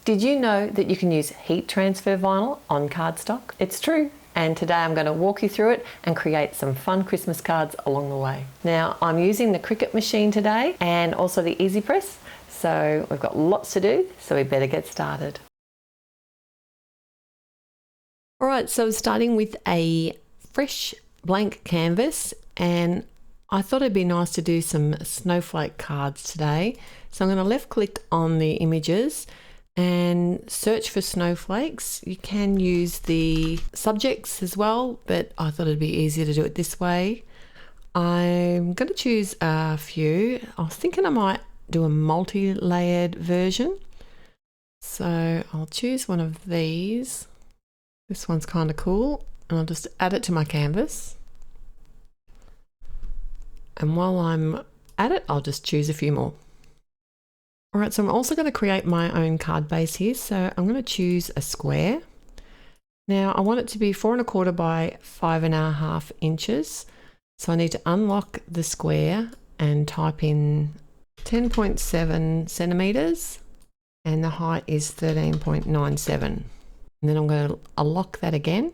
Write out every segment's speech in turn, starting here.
Did you know that you can use heat transfer vinyl on cardstock? It's true. And today I'm going to walk you through it and create some fun Christmas cards along the way. Now, I'm using the Cricut machine today and also the EasyPress. So we've got lots to do, so we better get started. All right, so starting with a fresh blank canvas, and I thought it'd be nice to do some snowflake cards today. So I'm going to left click on the images and search for snowflakes. You can use the subjects as well, but I thought it'd be easier to do it this way. I'm going to choose a few. I was thinking I might do a multi-layered version. So I'll choose one of these. This one's kind of cool, and I'll just add it to my canvas. And while I'm at it, I'll just choose a few more. All right, so I'm also going to create my own card base here. So I'm going to choose a square. Now I want it to be 4 1/4 by 5 1/2 inches. So I need to unlock the square and type in 10.7 centimeters, and the height is 13.97. And then I'm going to unlock that again.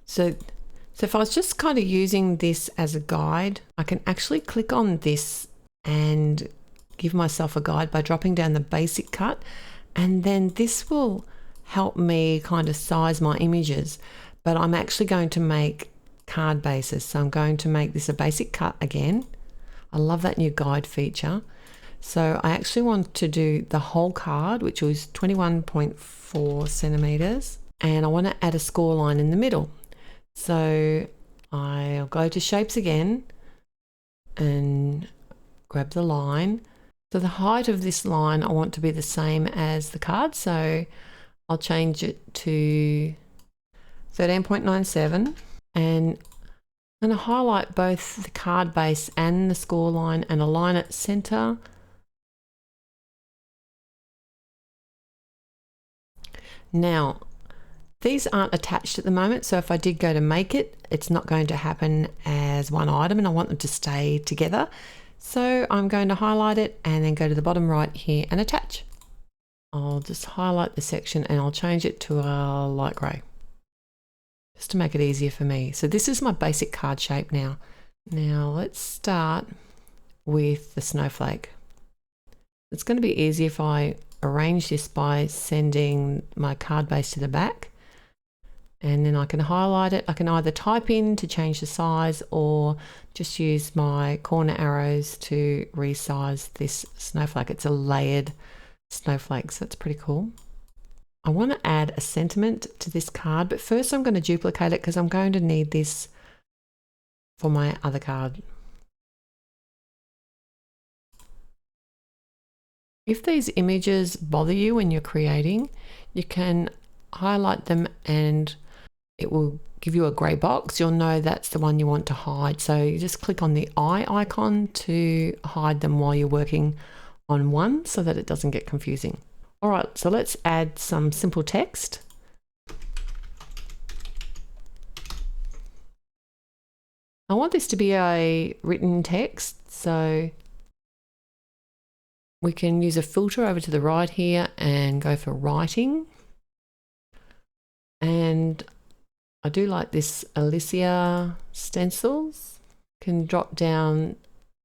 So if I was just kind of using this as a guide, I can actually click on this and give myself a guide by dropping down the basic cut, and then this will help me kind of size my images. But I'm actually going to make card bases, so I'm going to make this a basic cut again. I love that new guide feature. So I actually want to do the whole card, which was 21.4 centimeters, and I want to add a score line in the middle. So I'll go to shapes again and grab the line. So the height of this line I want to be the same as the card, so I'll change it to 13.97, and I'm going to highlight both the card base and the score line and align it center. Now, these aren't attached at the moment, so if I did go to make it, it's not going to happen as one item, and I want them to stay together. So I'm going to highlight it and then go to the bottom right here and attach. I'll just highlight the section and I'll change it to a light grey, just to make it easier for me. So this is my basic card shape now. Now let's start with the snowflake. It's going to be easy if I arrange this by sending my card base to the back, and then I can highlight it. I can either type in to change the size or just use my corner arrows to resize this snowflake. It's a layered snowflake, so it's pretty cool. I want to add a sentiment to this card, but first I'm going to duplicate it because I'm going to need this for my other card. If these images bother you when you're creating, you can highlight them and it will give you a grey box. You'll know that's the one you want to hide. So you just click on the eye icon to hide them while you're working on one so that it doesn't get confusing. All right, so let's add some simple text. I want this to be a written text, so we can use a filter over to the right here and go for writing. And I do like this Alicia stencils. Can drop down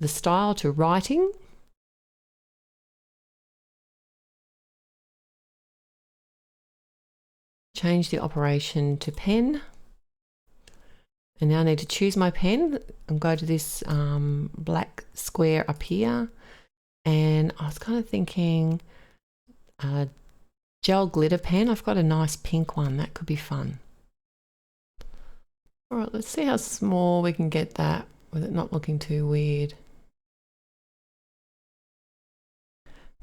the style to writing. Change the operation to pen. And now I need to choose my pen and go to this black square up here. And I was kind of thinking gel glitter pen. I've got a nice pink one. That could be fun. All right, let's see how small we can get that with it not looking too weird.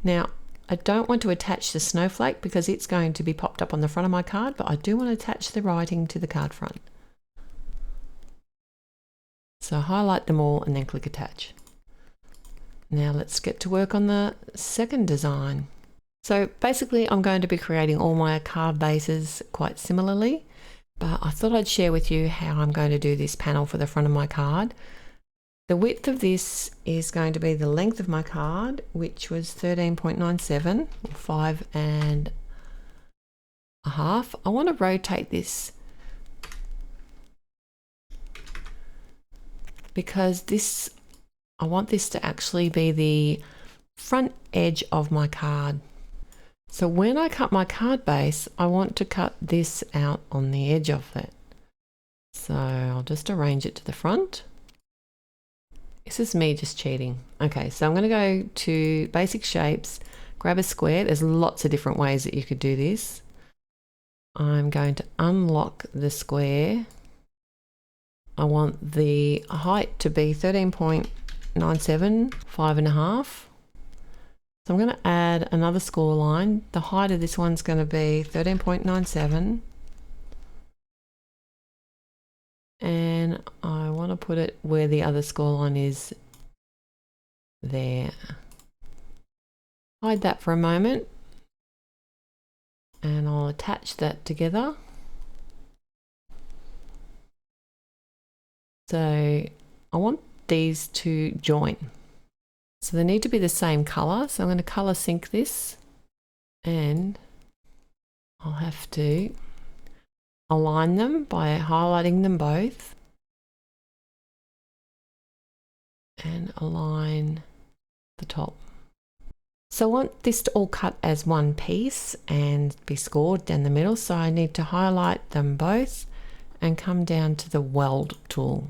Now, I don't want to attach the snowflake because it's going to be popped up on the front of my card, but I do want to attach the writing to the card front. So highlight them all and then click attach. Now let's get to work on the second design. So basically I'm going to be creating all my card bases quite similarly, but I thought I'd share with you how I'm going to do this panel for the front of my card. The width of this is going to be the length of my card, which was 13.97, or 5.5. I want to rotate this because I want this to actually be the front edge of my card. So when I cut my card base, I want to cut this out on the edge of it. So I'll just arrange it to the front. This is me just cheating. Okay, so I'm going to go to basic shapes, grab a square. There's lots of different ways that you could do this. I'm going to unlock the square. I want the height to be 13.97, 5.5. So I'm going to add another score line. The height of this one's going to be 13.97. And I want to put it where the other score line is there. Hide that for a moment. And I'll attach that together. So I want these to join. So they need to be the same color. So I'm going to color sync this, and I'll have to align them by highlighting them both and align the top. So I want this to all cut as one piece and be scored down the middle. So I need to highlight them both and come down to the Weld tool.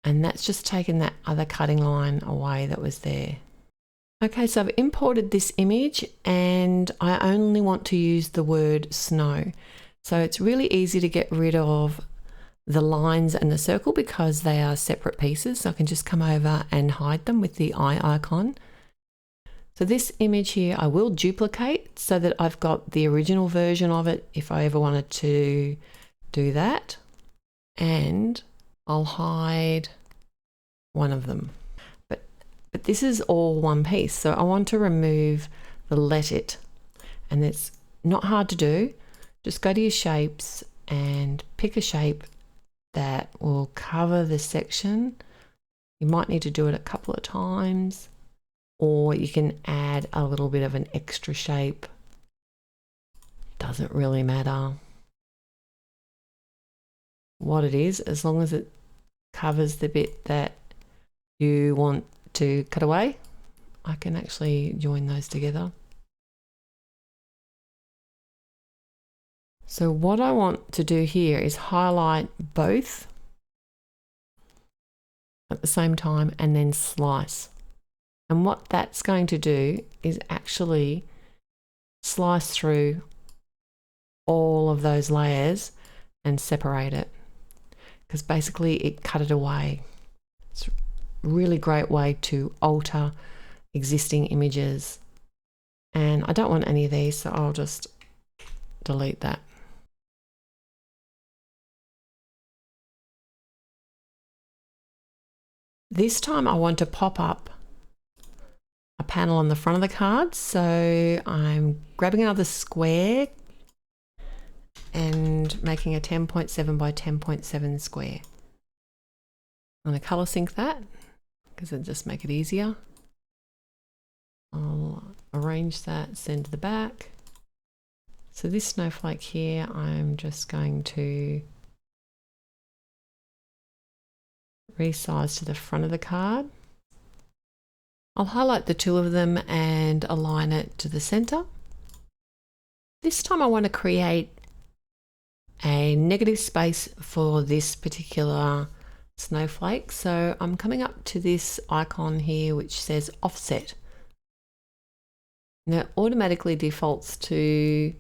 And that's just taken that other cutting line away that was there. Okay, so I've imported this image and I only want to use the word snow. So it's really easy to get rid of the lines and the circle because they are separate pieces. So I can just come over and hide them with the eye icon. So this image here, I will duplicate so that I've got the original version of it if I ever wanted to do that. And I'll hide one of them. But this is all one piece. So I want to remove the let it. And it's not hard to do. Just go to your shapes and pick a shape that will cover the section. You might need to do it a couple of times, or you can add a little bit of an extra shape. Doesn't really matter what it is, as long as it covers the bit that you want to cut away. I can actually join those together. So what I want to do here is highlight both at the same time and then slice. And what that's going to do is actually slice through all of those layers and separate it, because basically it cut it away. It's a really great way to alter existing images. And I don't want any of these, so I'll just delete that. This time I want to pop up a panel on the front of the card. So I'm grabbing another square and making a 10.7 by 10.7 square. I'm going to color sync that because it'll just make it easier. I'll arrange that, send to the back. So this snowflake here, I'm just going to resize to the front of the card. I'll highlight the two of them and align it to the center. This time I want to create a negative space for this particular snowflake. So I'm coming up to this icon here which says offset. Now it automatically defaults to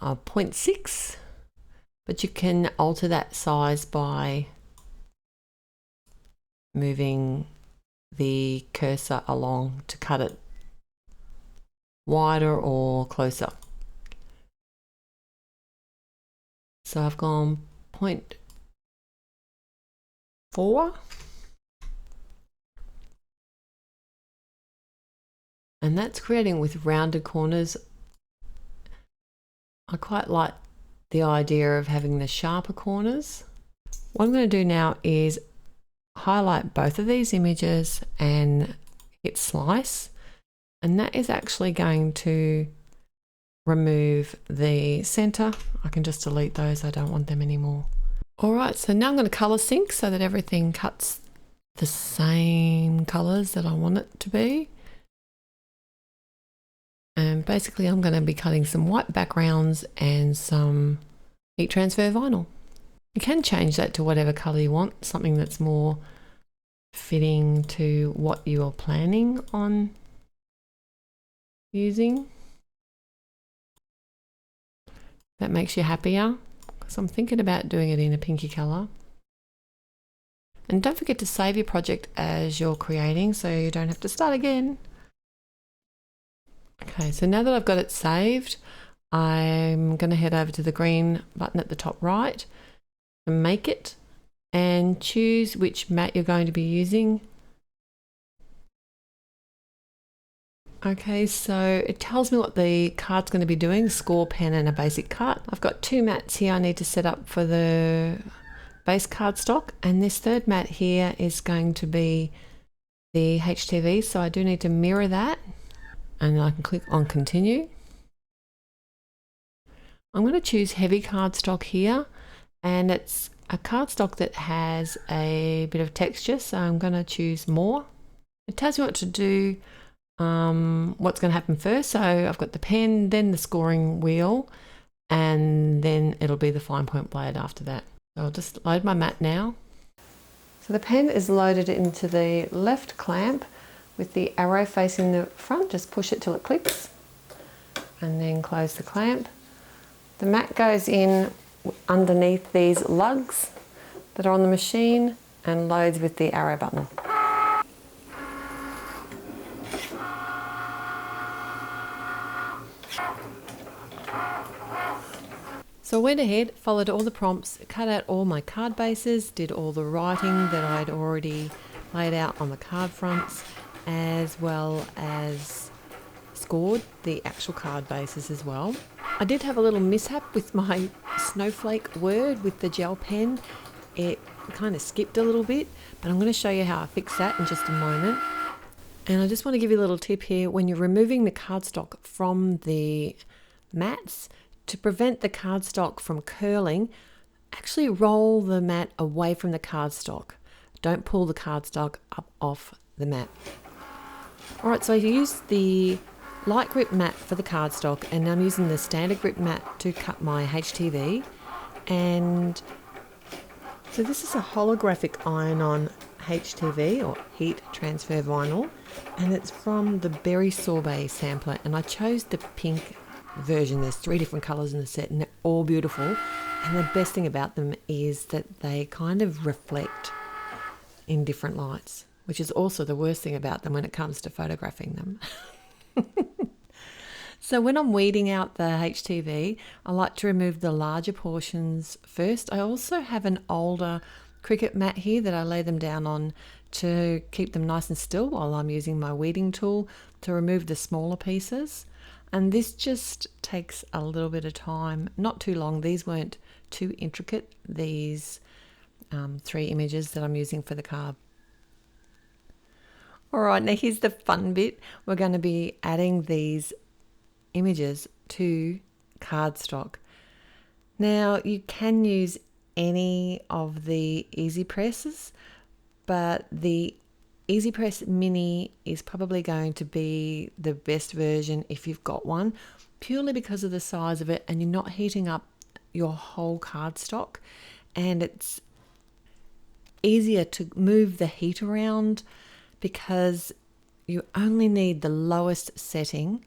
0.6, but you can alter that size by moving the cursor along to cut it wider or closer. So I've gone 0.4, and that's creating with rounded corners. I quite like the idea of having the sharper corners. What I'm going to do now is highlight both of these images and hit slice, and that is actually going to remove the center. I can just delete those, I don't want them anymore. All right, so now I'm going to color sync so that everything cuts the same colors that I want it to be. And basically I'm going to be cutting some white backgrounds and some heat transfer vinyl. You can change that to whatever color you want, something that's more fitting to what you are planning on using. That makes you happier, because I'm thinking about doing it in a pinky color. And don't forget to save your project as you're creating so you don't have to start again. Okay, so now that I've got it saved, I'm going to head over to the green button at the top right and make it, and choose which mat you're going to be using. Okay, so it tells me what the card's going to be doing, score, pen and a basic cut. I've got 2 mats here I need to set up for the base cardstock, and this third mat here is going to be the HTV, so I do need to mirror that, and I can click on continue. I'm going to choose heavy cardstock here, and it's a cardstock that has a bit of texture, so I'm going to choose more. It tells you what to do, what's going to happen first. So I've got the pen, then the scoring wheel, and then it'll be the fine point blade after that. So I'll just load my mat now. So the pen is loaded into the left clamp with the arrow facing the front. Just push it till it clicks and then close the clamp. The mat goes in underneath these lugs that are on the machine and loads with the arrow button. So I went ahead, followed all the prompts, cut out all my card bases, did all the writing that I'd already laid out on the card fronts, as well as scored the actual card bases as well. I did have a little mishap with my snowflake word with the gel pen. It kind of skipped a little bit, but I'm going to show you how I fix that in just a moment. And I just want to give you a little tip here. When you're removing the cardstock from the mats, to prevent the cardstock from curling, actually roll the mat away from the cardstock. Don't pull the cardstock up off the mat. All right, so I used the light grip mat for the cardstock, and I'm using the standard grip mat to cut my HTV. And so this is a holographic iron-on HTV, or heat transfer vinyl, and it's from the Berry Sorbet sampler, and I chose the pink version. There's 3 different colors in the set and they're all beautiful, and the best thing about them is that they kind of reflect in different lights, which is also the worst thing about them when it comes to photographing them. So when I'm weeding out the HTV, I like to remove the larger portions first. I also have an older Cricut mat here that I lay them down on to keep them nice and still while I'm using my weeding tool to remove the smaller pieces. And this just takes a little bit of time, not too long. These weren't too intricate, these 3 images that I'm using for the card. All right, now here's the fun bit. We're going to be adding these images to cardstock. Now you can use any of the EasyPresses, but the EasyPress Mini is probably going to be the best version if you've got one, purely because of the size of it, and you're not heating up your whole cardstock, and it's easier to move the heat around because you only need the lowest setting.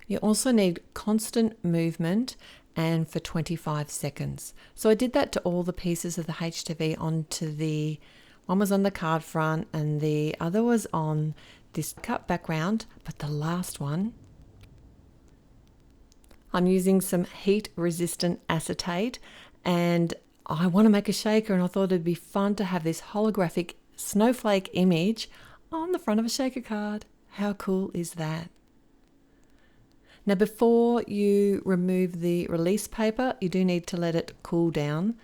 You also need constant movement and for 25 seconds. So I did that to all the pieces of the HTV onto the one was on the card front and the other was on this cut background, but the last one, I'm using some heat resistant acetate, and I want to make a shaker, and I thought it'd be fun to have this holographic snowflake image on the front of a shaker card. How cool is that? Now before you remove the release paper, you do need to let it cool down.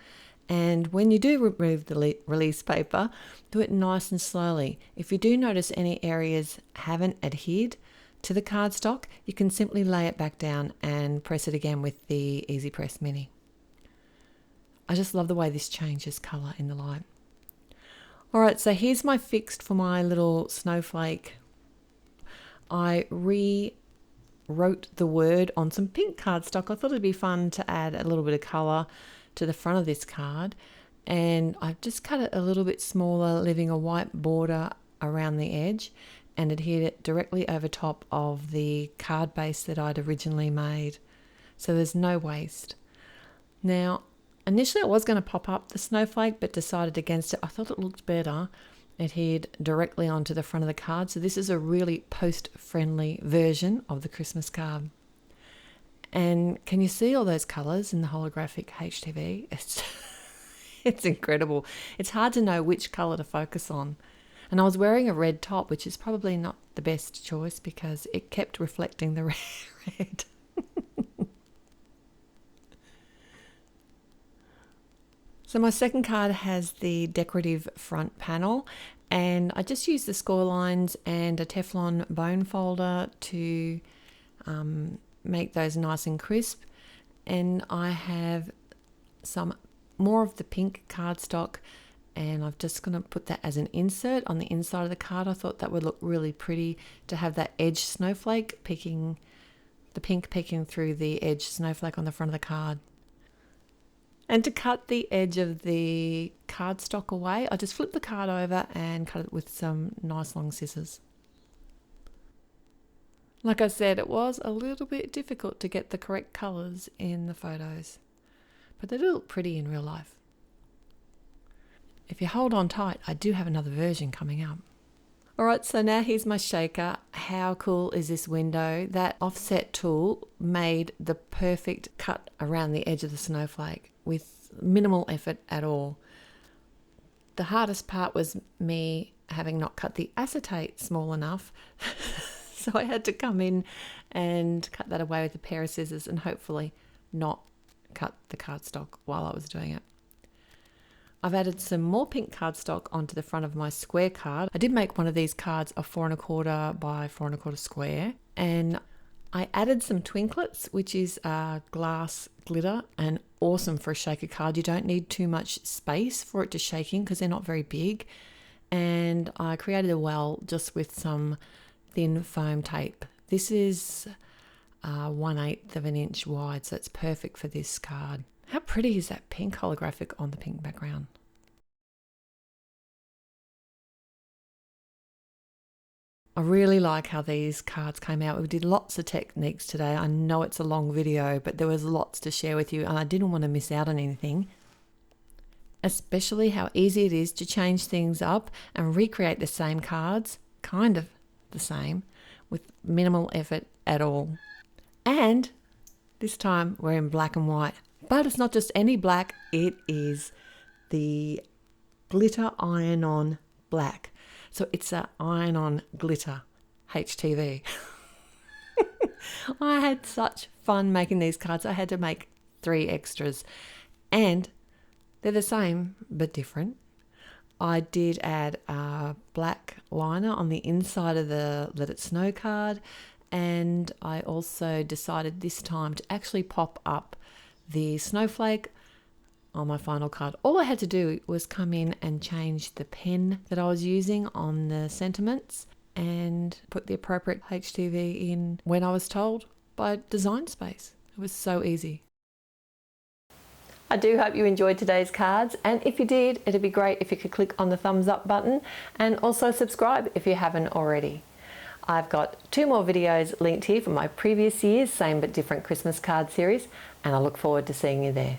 And when you do remove the release paper, do it nice and slowly. If you do notice any areas haven't adhered to the cardstock, you can simply lay it back down and press it again with the EasyPress Mini. I just love the way this changes colour in the light. Alright, so here's my fix for my little snowflake. I rewrote the word on some pink cardstock. I thought it'd be fun to add a little bit of colour to the front of this card, and I've just cut it a little bit smaller, leaving a white border around the edge, and adhered it directly over top of the card base that I'd originally made, so there's no waste. Now initially I was going to pop up the snowflake but decided against it. I thought it looked better adhered directly onto the front of the card, so this is a really post-friendly version of the Christmas card. And can you see all those colours in the holographic HTV? It's incredible. It's hard to know which colour to focus on. And I was wearing a red top, which is probably not the best choice because it kept reflecting the red. So my second card has the decorative front panel, and I just used the score lines and a Teflon bone folder to make those nice and crisp. And I have some more of the pink cardstock, and I'm just going to put that as an insert on the inside of the card. I thought that would look really pretty to have that edge snowflake peeking, the pink peeking through the edge snowflake on the front of the card. And to cut the edge of the cardstock away, I just flipped the card over and cut it with some nice long scissors. Like I said, it was a little bit difficult to get the correct colours in the photos, but they do look pretty in real life. If you hold on tight, I do have another version coming up. Alright, so now here's my shaker. How cool is this window? That offset tool made the perfect cut around the edge of the snowflake with minimal effort at all. The hardest part was me having not cut the acetate small enough. So I had to come in and cut that away with a pair of scissors and hopefully not cut the cardstock while I was doing it. I've added some more pink cardstock onto the front of my square card. I did make one of these cards a 4 1/4 by 4 1/4 square, and I added some twinklets, which is glass glitter, and awesome for a shaker card. You don't need too much space for it to shake in because they're not very big. And I created a well just with some thin foam tape. This is 1/8 of an inch wide, so it's perfect for this card. How pretty is that pink holographic on the pink background? I really like how these cards came out. We did lots of techniques today. I know it's a long video, but there was lots to share with you and I didn't want to miss out on anything. Especially how easy it is to change things up and recreate the same cards, kind of the same, with minimal effort at all. And this time we're in black and white. But it's not just any black, it is the glitter iron-on black. So it's an iron-on glitter HTV. I had such fun making these cards. I had to make 3 extras. And they're the same, but different. I did add a black liner on the inside of the Let It Snow card. And I also decided this time to actually pop up the snowflake on my final card. All I had to do was come in and change the pen that I was using on the sentiments and put the appropriate HTV in when I was told by Design Space. It was so easy. I do hope you enjoyed today's cards, and if you did, it'd be great if you could click on the thumbs up button and also subscribe if you haven't already. I've got 2 more videos linked here from my previous year's Same But Different Christmas card series, and I look forward to seeing you there.